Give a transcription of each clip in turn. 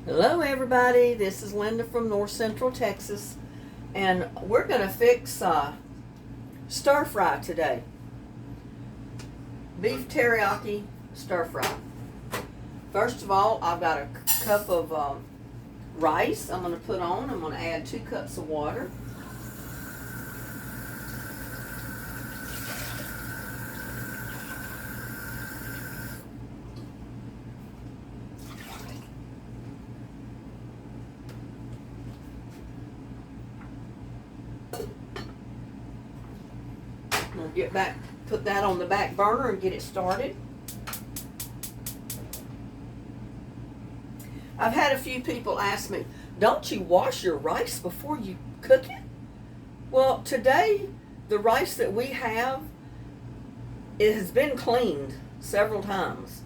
Hello everybody, this is Linda from North Central Texas, and we're going to fix stir fry today. Beef teriyaki stir fry. First of all, I've got a cup of rice I'm going to put on. I'm going to add 2 cups of water. We'll get back, put that on the back burner and get it started. I've had a few people ask me, don't you wash your rice before you cook it? Well, today, the rice that we have, it has been cleaned several times.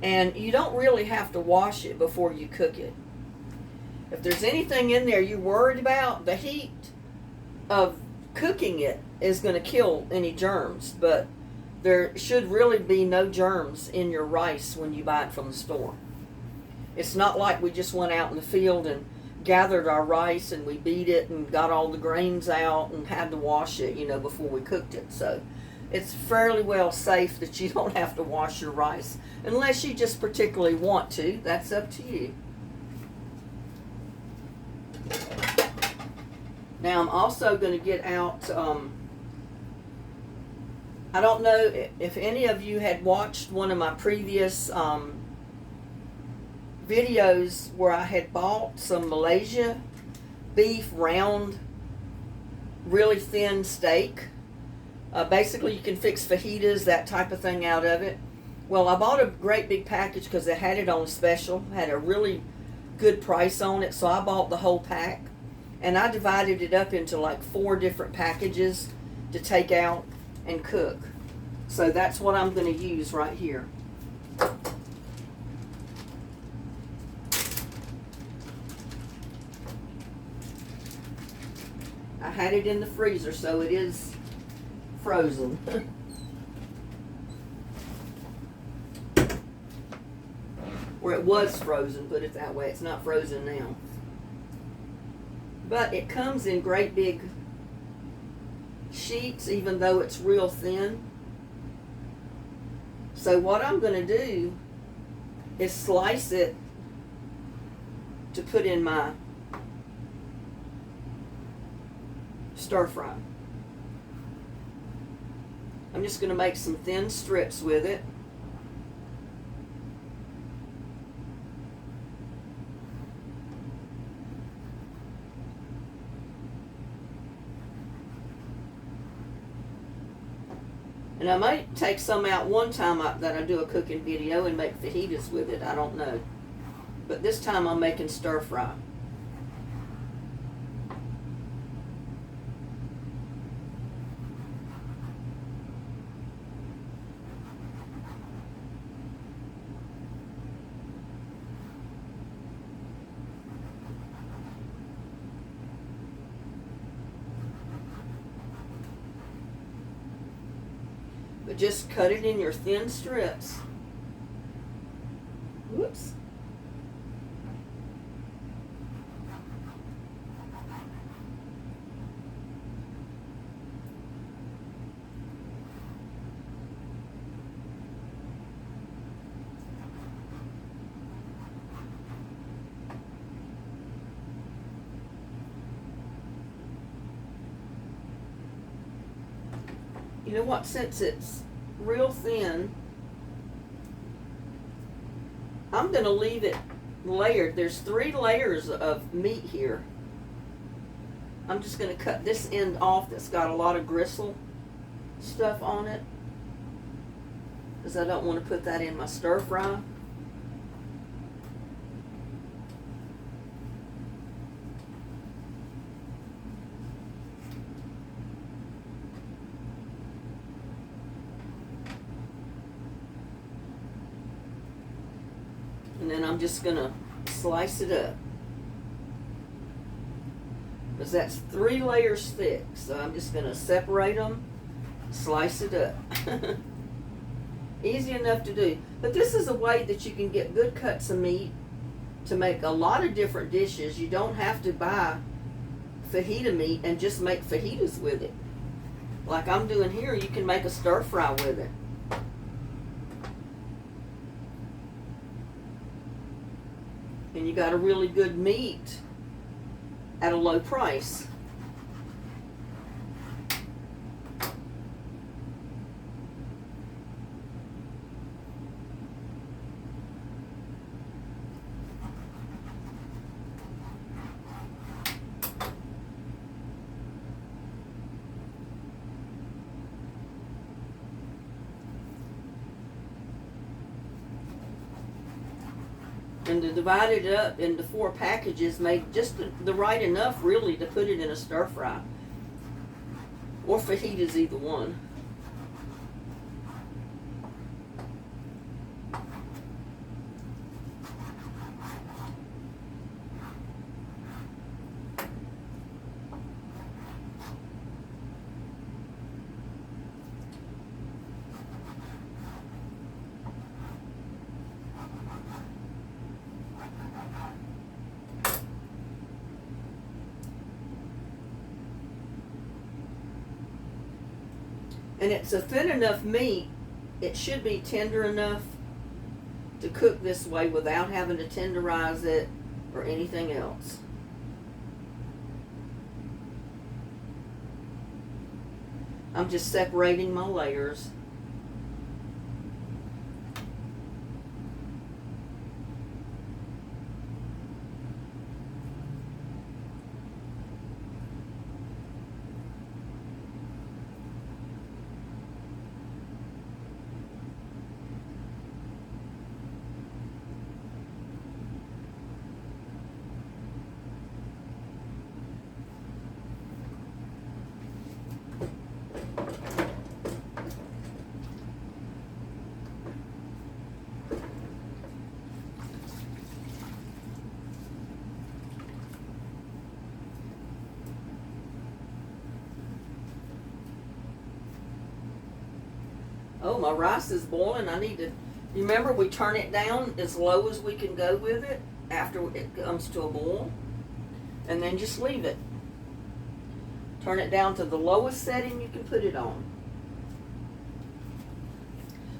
And you don't really have to wash it before you cook it. If there's anything in there you're worried about, the heat of cooking it is going to kill any germs, but there should really be no germs in your rice when you buy it from the store. It's not like we just went out in the field and gathered our rice and we beat it and got all the grains out and had to wash it, before we cooked it. So it's fairly well safe that you don't have to wash your rice unless you just particularly want to. That's up to you. Now I'm also going to get out, I don't know if any of you had watched one of my previous videos where I had bought some Malaysia beef round, really thin steak. Basically you can fix fajitas, that type of thing out of it. Well, I bought a great big package because they had it on special, had a really good price on it, so I bought the whole pack. And I divided it up into like 4 different packages to take out and cook. So that's what I'm going to use right here. I had it in the freezer, so it is frozen. Or it was frozen, put it that way. It's not frozen now. But it comes in great big sheets, even though it's real thin. So what I'm going to do is slice it to put in my stir fry. I'm just going to make some thin strips with it. And I might take some out one time that I do a cooking video and make fajitas with it. I don't know. But this time I'm making stir fry. But just cut it in your thin strips. Whoops. You know what, since it's real thin, I'm going to leave it layered. There's 3 layers of meat here. I'm just going to cut this end off that's got a lot of gristle stuff on it, because I don't want to put that in my stir fry. And then I'm just going to slice it up. Because that's 3 layers thick. So I'm just going to separate them, slice it up. Easy enough to do. But this is a way that you can get good cuts of meat to make a lot of different dishes. You don't have to buy fajita meat and just make fajitas with it. Like I'm doing here, you can make a stir fry with it. And you got a really good meat at a low price. And to divide it up into 4 packages made just the right enough really to put it in a stir fry. Or fajitas, either one. And it's a thin enough meat, it should be tender enough to cook this way without having to tenderize it or anything else. I'm just separating my layers. Oh, my rice is boiling. I need to, remember we turn it down as low as we can go with it after it comes to a boil. And then just leave it. Turn it down to the lowest setting you can put it on.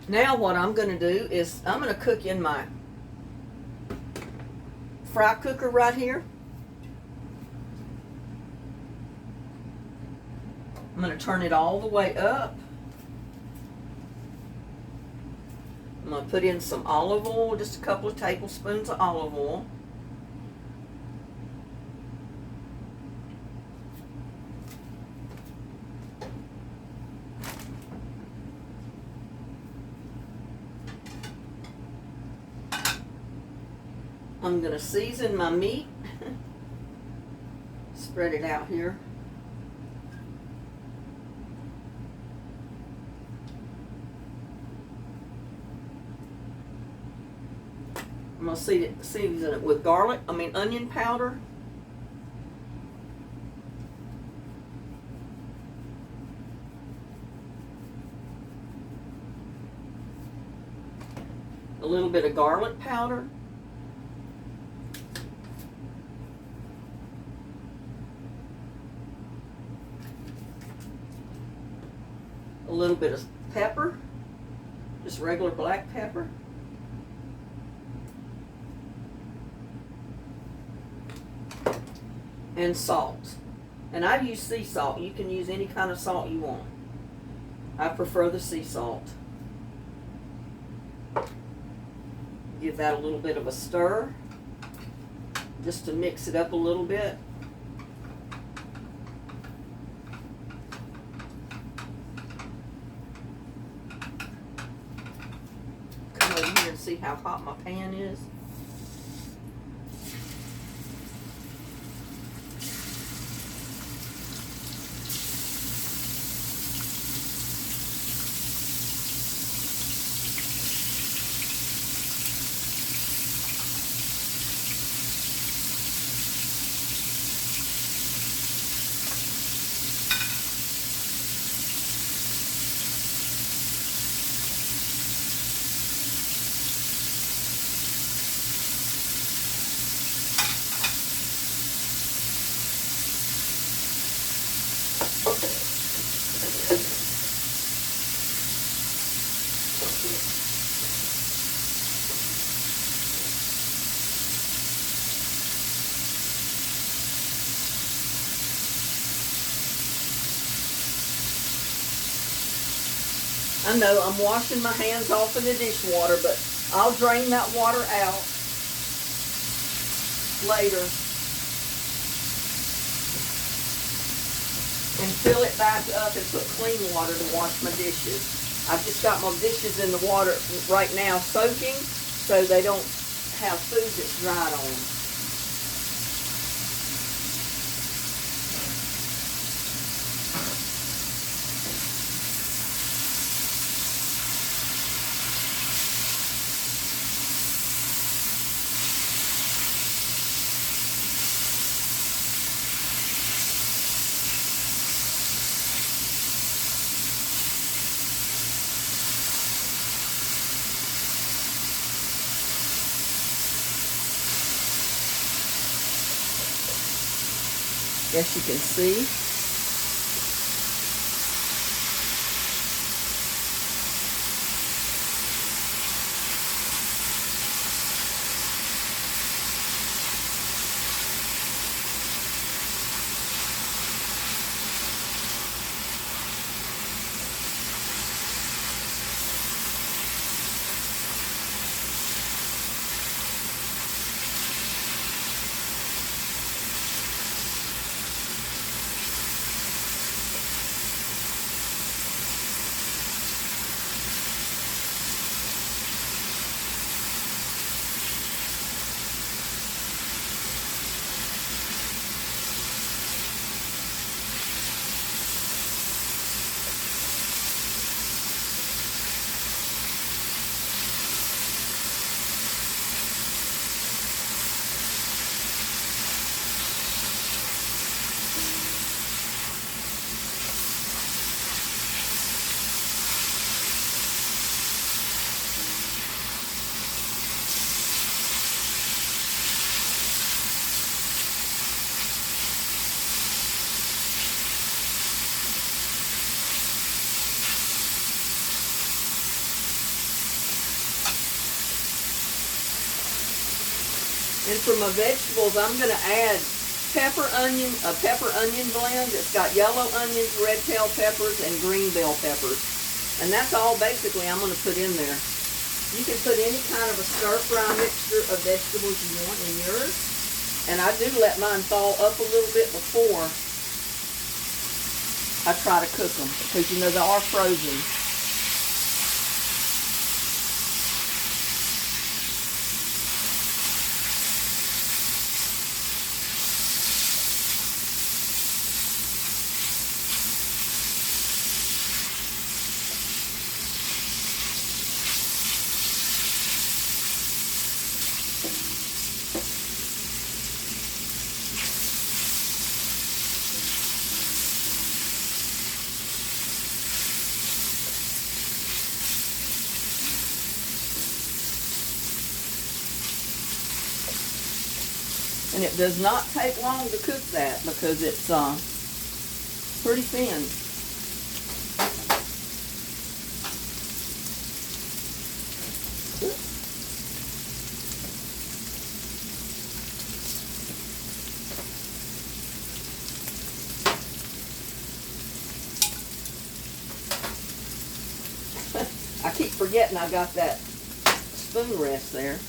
Now what I'm going to do is I'm going to cook in my fry cooker right here. I'm going to turn it all the way up. I'm going to put in some olive oil, just a couple of tablespoons of olive oil. I'm going to season my meat. Spread it out here. I'm going to season it with onion powder. A little bit of garlic powder. A little bit of pepper, just regular black pepper. And salt. And I use sea salt. You can use any kind of salt you want. I prefer the sea salt. Give that a little bit of a stir, just to mix it up a little bit. Come over here and see how hot my pan is. I know I'm washing my hands off in the dishwater, but I'll drain that water out later and fill it back up and put clean water to wash my dishes. I've just got my dishes in the water right now soaking so they don't have food that's dried on them. As you can see, and for my vegetables, I'm going to add a pepper onion blend. It's got yellow onions, red bell peppers, and green bell peppers. And that's all basically I'm going to put in there. You can put any kind of a stir-fry mixture of vegetables you want in yours. And I do let mine thaw up a little bit before I try to cook them, because you know they are frozen. And it does not take long to cook that because it's pretty thin. I keep forgetting I got that spoon rest there.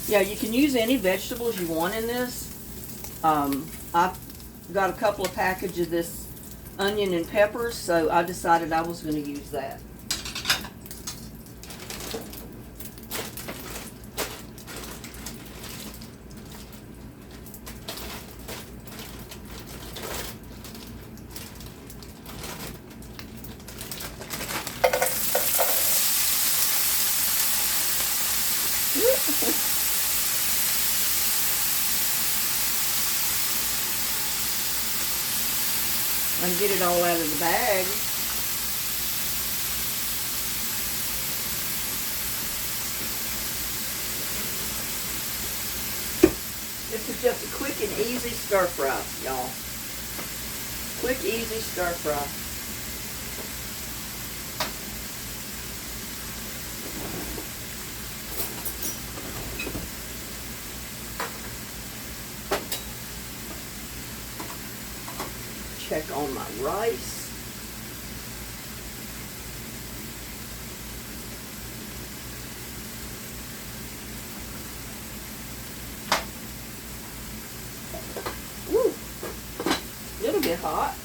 Yeah, you can use any vegetables you want in this. I've got a couple of packages of this onion and peppers, so I decided I was going to use that. get it all out of the bag. This is just a quick and easy stir fry, y'all. Quick, easy stir fry. Check on my rice. Woo, a little bit hot.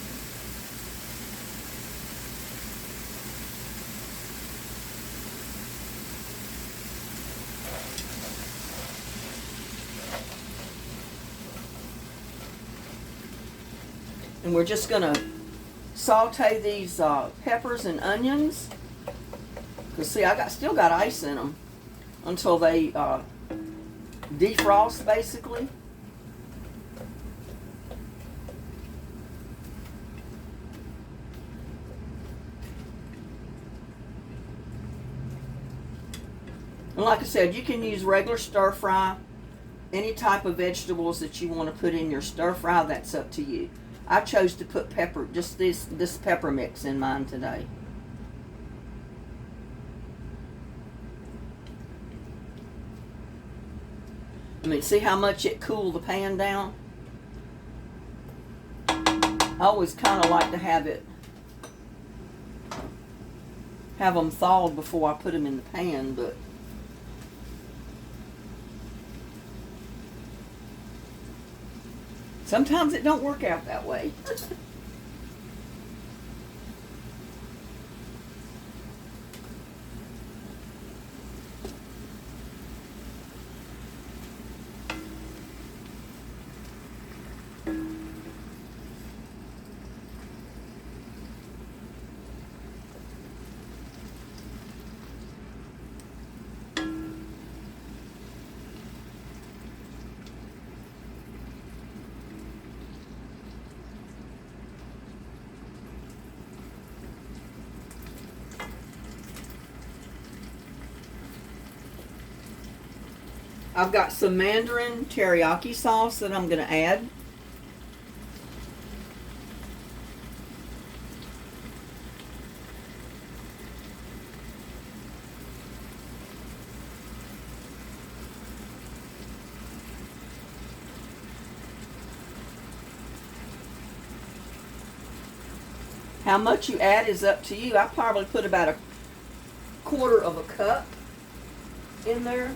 And we're just going to saute these peppers and onions. Because see, still got ice in them until they defrost, basically. And like I said, you can use regular stir fry. Any type of vegetables that you want to put in your stir fry, that's up to you. I chose to put pepper, just this pepper mix in mine today. I mean, see how much it cooled the pan down? I always kind of like to have them thawed before I put them in the pan, but sometimes it don't work out that way. I've got some Mandarin teriyaki sauce that I'm going to add. How much you add is up to you. I probably put about 1/4 of a cup in there.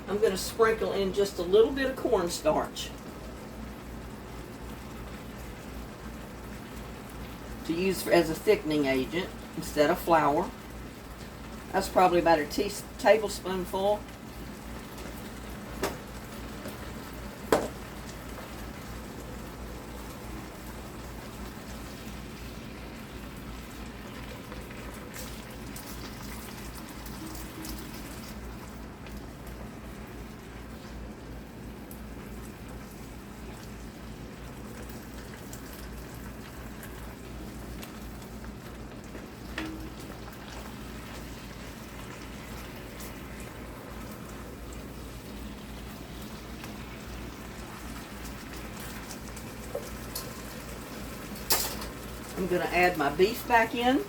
I'm going to sprinkle in just a little bit of cornstarch to use as a thickening agent instead of flour. That's probably about a tablespoonful. I'm going to add my beef back in.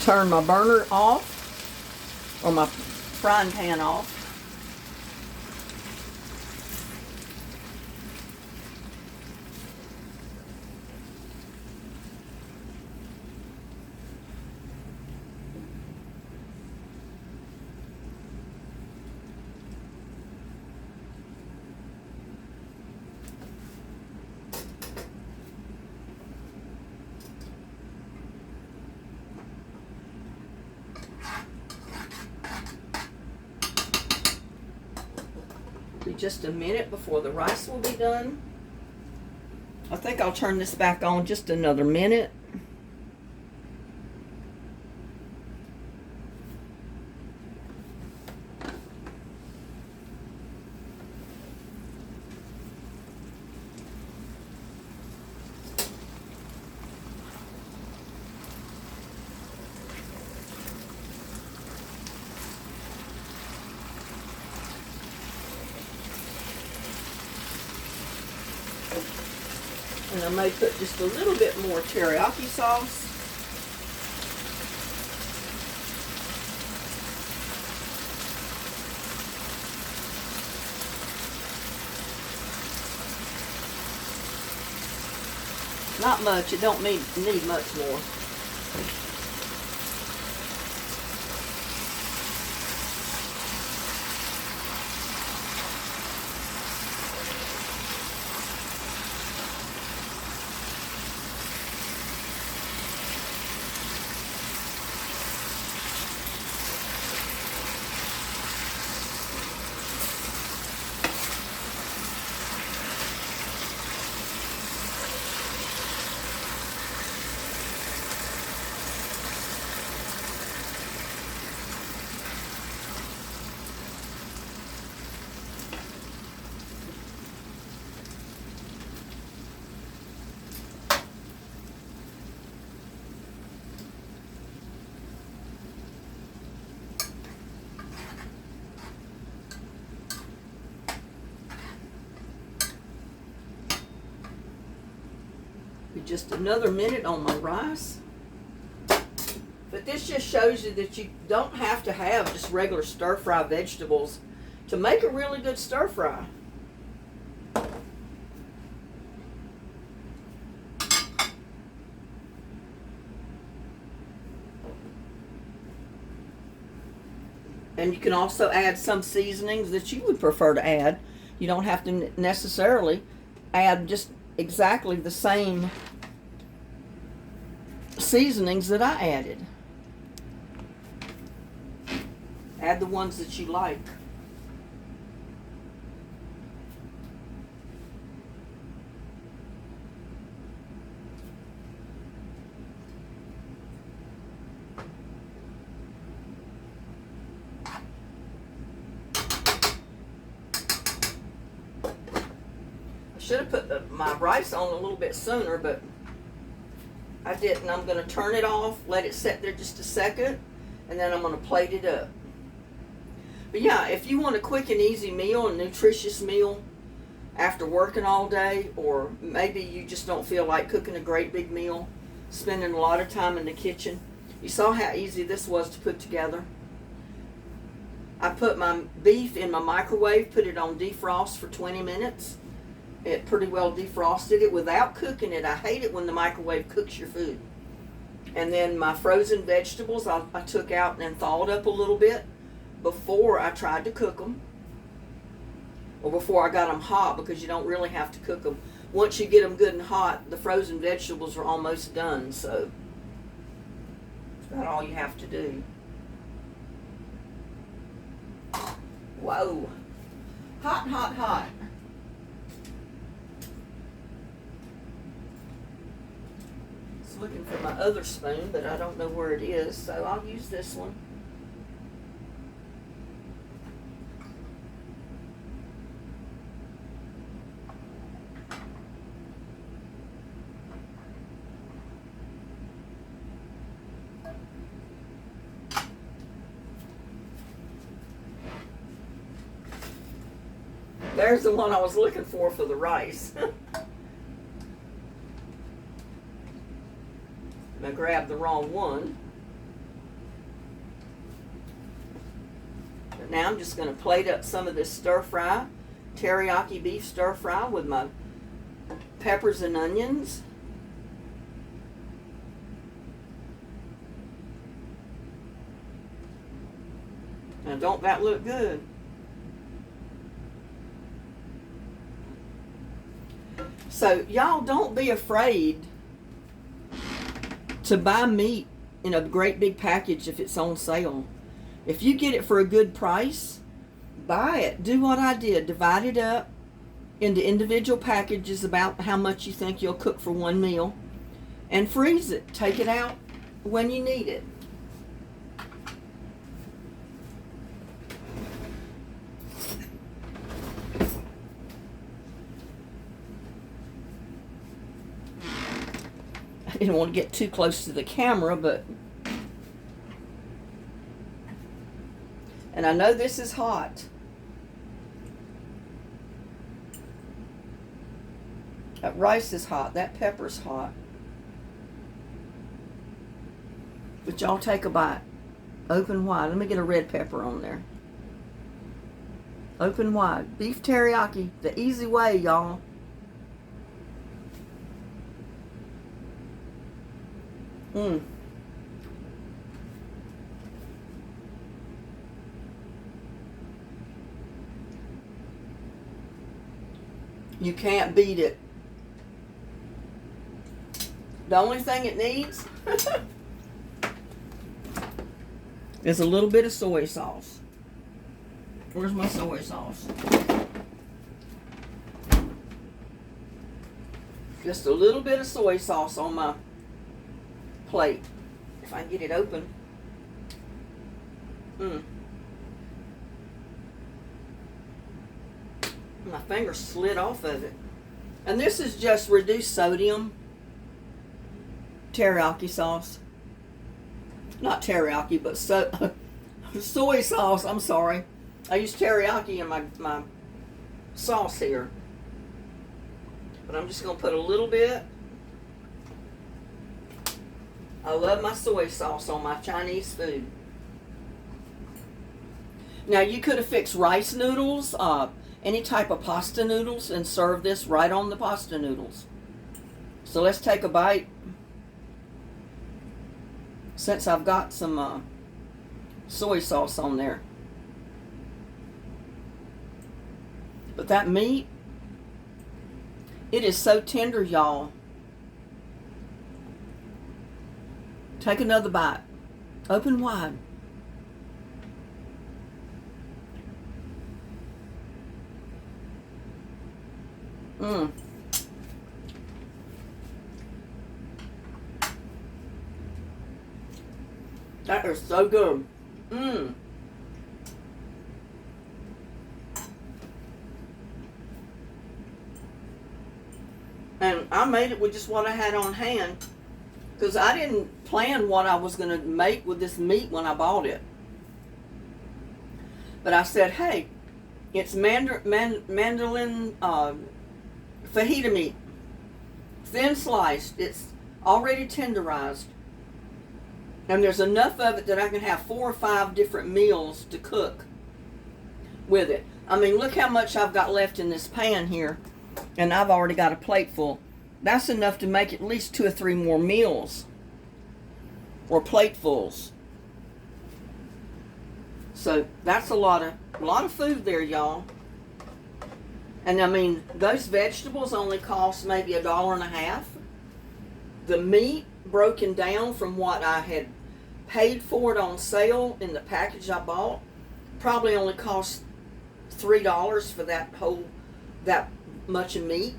turn my burner off, or my frying pan off. Be just a minute before the rice will be done. I think I'll turn this back on just another minute. And I may put just a little bit more teriyaki sauce. Not much, it don't need much more. Just another minute on my rice. But this just shows you that you don't have to have just regular stir-fry vegetables to make a really good stir-fry. And you can also add some seasonings that you would prefer to add. You don't have to necessarily add just exactly the same seasonings that I added. Add the ones that you like. I should have put my rice on a little bit sooner, but I didn't. I'm going to turn it off, let it sit there just a second, and then I'm going to plate it up. But yeah, if you want a quick and easy meal, a nutritious meal after working all day, or maybe you just don't feel like cooking a great big meal, spending a lot of time in the kitchen. You saw how easy this was to put together. I put my beef in my microwave, put it on defrost for 20 minutes. It pretty well defrosted it without cooking it. I hate it when the microwave cooks your food. And then my frozen vegetables, I took out and thawed up a little bit before I tried to cook them. Or before I got them hot, because you don't really have to cook them. Once you get them good and hot, the frozen vegetables are almost done. So that's about all you have to do. Whoa. Hot, hot, hot. Looking for my other spoon, but I don't know where it is, so I'll use this one. There's the one I was looking for the rice. I grabbed the wrong one. Now I'm just going to plate up some of this stir fry, teriyaki beef stir fry with my peppers and onions. Now don't that look good? So y'all don't be afraid to buy meat in a great big package if it's on sale. If you get it for a good price, buy it. Do what I did. Divide it up into individual packages about how much you think you'll cook for one meal, and freeze it. Take it out when you need it. I didn't want to get too close to the camera, but... And I know this is hot. That rice is hot. That pepper's hot. But y'all take a bite. Open wide. Let me get a red pepper on there. Open wide. Beef teriyaki. The easy way, y'all. You can't beat it. The only thing it needs is a little bit of soy sauce. Where's my soy sauce? Just a little bit of soy sauce on my plate. If I can get it open. My finger slid off of it. And this is just reduced sodium teriyaki sauce. Not teriyaki, but soy sauce. I'm sorry. I use teriyaki in my sauce here. But I'm just going to put a little bit. I love my soy sauce on my Chinese food. Now you could have fixed rice noodles, any type of pasta noodles, and serve this right on the pasta noodles. So let's take a bite. Since I've got some soy sauce on there. But that meat, it is so tender, y'all. Take another bite. Open wide. That is so good. And I made it with just what I had on hand, because I didn't plan what I was going to make with this meat when I bought it. But I said, hey, it's mandolin fajita meat. Thin sliced. It's already tenderized. And there's enough of it that I can have 4 or 5 different meals to cook with it. I mean, look how much I've got left in this pan here. And I've already got a plate full. That's enough to make at least 2 or 3 more meals. Or platefuls. So that's a lot of food there, y'all. And I mean, those vegetables only cost maybe $1.50. The meat broken down from what I had paid for it on sale in the package I bought probably only cost $3 for that much of meat.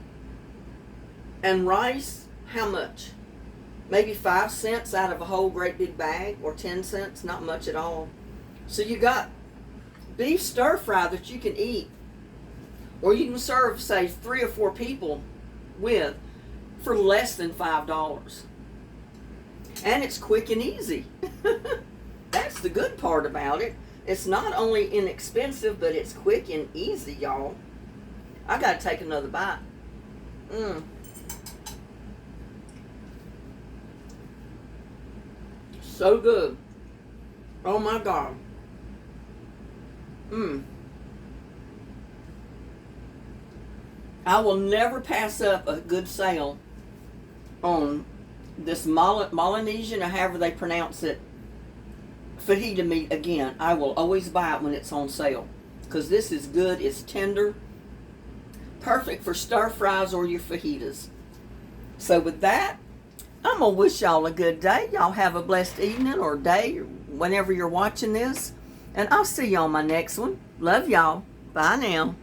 And rice, how much? Maybe 5 cents out of a whole great big bag, or 10 cents, not much at all. So you got beef stir fry that you can eat, or you can serve, say, 3 or 4 people with for less than $5. And it's quick and easy. That's the good part about it. It's not only inexpensive, but it's quick and easy, y'all. I gotta take another bite. So good. Oh my God. Mmm. I will never pass up a good sale on this Melanesian, or however they pronounce it, fajita meat again. I will always buy it when it's on sale, because this is good. It's tender, perfect for stir fries or your fajitas. So with that, I'm gonna wish y'all a good day. Y'all have a blessed evening or day, whenever you're watching this, and I'll see you on my next one. Love y'all. Bye now.